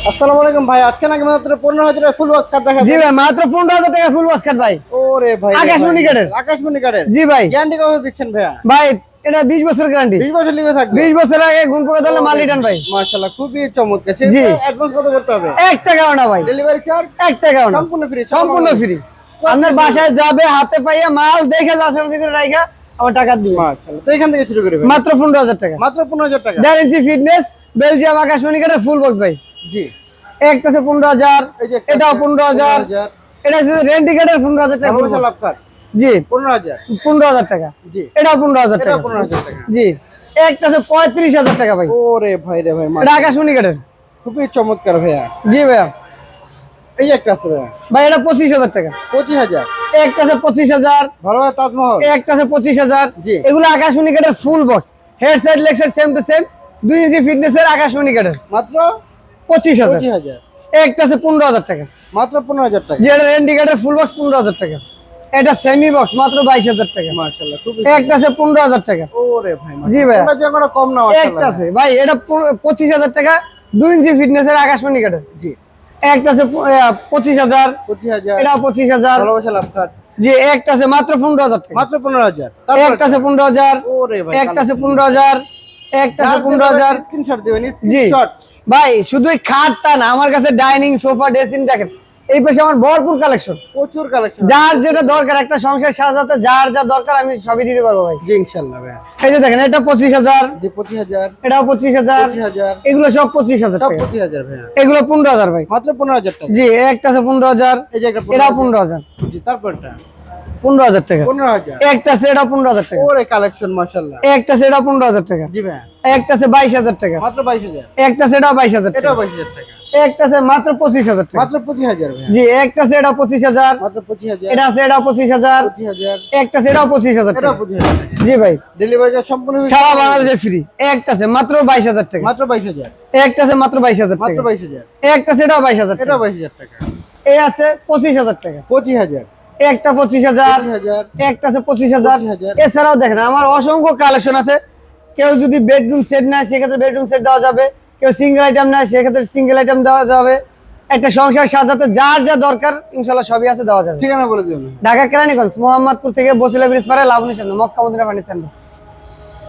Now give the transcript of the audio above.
আসসালামু আলাইকুম ভাই, আজকে নাকি মাত্র 15,000 টাকা ফুল বক্স কাট দেখাবেন? জি ভাই, মাত্র 15,000 টাকা ফুল বক্স কাট ভাই। ওরে ভাই, আকাশমণি কাঠের। আকাশমণি কাঠের। জি ভাই। গ্যারান্টি কত দিচ্ছেন ভাইয়া? ভাই এটা 20 বছর গ্যারান্টি। 20 বছর লিখে থাকবে। 20 বছর আগে গুণ পোকা ধরলে মাল রিটার্ন ভাই। মাশাআল্লাহ, খুবই চমৎকার। জি। সেটা অ্যাডভান্স কত করতে হবে? 1 টাকাও না ভাই। ডেলিভারি চার্জ 1 টাকাও না। সম্পূর্ণ ফ্রি। সম্পূর্ণ ফ্রি। আপনার বাসায় যাবে, হাতে পাইয়া মাল দেখে যাচাই করে রাখা আমার টাকা দিবে। মাশাআল্লাহ। তো এখান থেকে শুরু করে ভাই। মাত্র 15,000 টাকা। মাত্র 15,000 টাকা। গ্যারান্টি ফিটনেস বেলজিয়াম আকাশমণি কাঠের ফুল বক্স ভাই। জি। একটা আছে 15,000, এই যে এটাও 15,000, এটা আছে রেন্টি কাঠের 15,000 টাকা। ভালোবাসা লাভ কাট। জি 15,000। 15,000 টাকা। জি। এটাও 15,000 এটা টাকা। 15,000 টাকা। জি। একটা আছে 35,000 টাকা ভাই। ওরে ভাই রে ভাই, এটা মাশাআল্লাহ আকাশমণি কাঠের। খুবই চমৎকার ভাইয়া। জি ভাইয়া। এই যে একটা আছে ভাইয়া, ভাই এটা 25,000 টাকা। 25,000। একটা আছে 25,000, ভালো ভাই, তাজমহল। একটা আছে 25,000। জি। এগুলো আকাশমণি কাঠের full box, head side leg side same to same, 2 ইঞ্চি ফিটনেসের আকাশমণি কাঠের। মাত্র 25,000। 25,000। একটা আছে 15,000 টাকা। মাত্র 15,000 টাকা। যে এটা রেন্টি কাঠের ফুল বক্স 15,000 টাকা। এটা সেমি বক্স মাত্র 22,000 টাকা। মাশাআল্লাহ, খুবই একটা আছে 15,000 টাকা। ওরে ভাই, জি ভাইয়া। তোমরা যে কোনো কম না একটা মাশাআল্লাহ। আছে ভাই, এটা 25,000 টাকা, 2 ইঞ্চি ফিটনেসের আকাশমণি কাঠের। জি। একটা আছে 25,000, 25,000। এটা 25,000। ভালোবাসা লাভ কাট। জি। একটা আছে মাত্র 15,000 টাকা। মাত্র 15,000। একটা আছে 15,000, ওরে ভাই, একটা আছে 15,000, একটা আছে 15,000। স্ক্রিনশট দিবেন, জি স্ক্রিনশট। ভাই, শুধু এই খাটটা না, আমার কাছে ডাইনিং সোফা ড্রেসিং দেখেন, এই পাশে আমার ভরপুর কালেকশন। প্রচুর কালেকশন। যার যেটা দরকার, একটা সংসার সাজাতে যার যা দরকার আমি সবই দিতে পারবো ভাই। জি ইনশাআল্লাহ ভাই। এই যে দেখেন, এটা 25,000, জি 25,000। এটাও 25,000, 25,000। এগুলো সব 25,000 সব টাকা। 25,000 ভাই। এগুলো 15,000 ভাই। মাত্র 15,000 টাকা। জি। একটা আছে 15,000, এই যে একটা এটাও 15,000। 15,000। জি, তারপরটা 15,000 টাকা। 15,000। একটা আছে এটা 15,000 টাকা। ওরে কালেকশন মাশাআল্লাহ। একটা আছে এটা 15,000 টাকা। জি ভাই। একটা আছে 22,000 টাকা। মাত্র 22,000। একটা আছে এটাও 22,000 এটাও টাকা। 22,000 টাকা। একটা আছে মাত্র 25,000 টাকা। মাত্র 25,000 ভাই। জি। একটা আছে এটা 25,000, মাত্র 25,000। এটা আছে এটা 25,000, 25,000। একটা আছে এটাও 25,000 এটাও টাকা। 25,000 টাকা। জি ভাই। ডেলিভারি সম্পূর্ণ সারা বাংলাদেশে ফ্রি। একটা আছে মাত্র 22,000 টাকা। মাত্র 22,000। একটা আছে মাত্র 22,000 মাত্র টাকা। 22,000। একটা আছে এটাও 22,000 টাকা। এটাও 22,000 টাকা। এই আছে 25,000 টাকা। 25,000। একটা 25,000, 25,000। একটা আছে 25,000। 25,000। এছাড়াও দেখেন আমার অসংখ্য কালেকশন আছে। কেউ যদি বেডরুম সেট নেয় সেক্ষেত্রে বেডরুম সেট দেওয়া যাবে, কেউ সিঙ্গেল আইটেম নেয় সেক্ষেত্রে সিঙ্গেল আইটেম দেওয়া যাবে। একটা সংসার সাজাতে যার যা দরকার ইনশাল্লাহ সবই আছে, দেওয়া যাবে। ঠিকানা বলে দিবেন। ঢাকা কেরানীগঞ্জ মোহাম্মদপুর থেকে বসিলা ব্রিজ পারে লাবণী সামনে মক্কা মদিনা ফার্নিচার সেন্টার।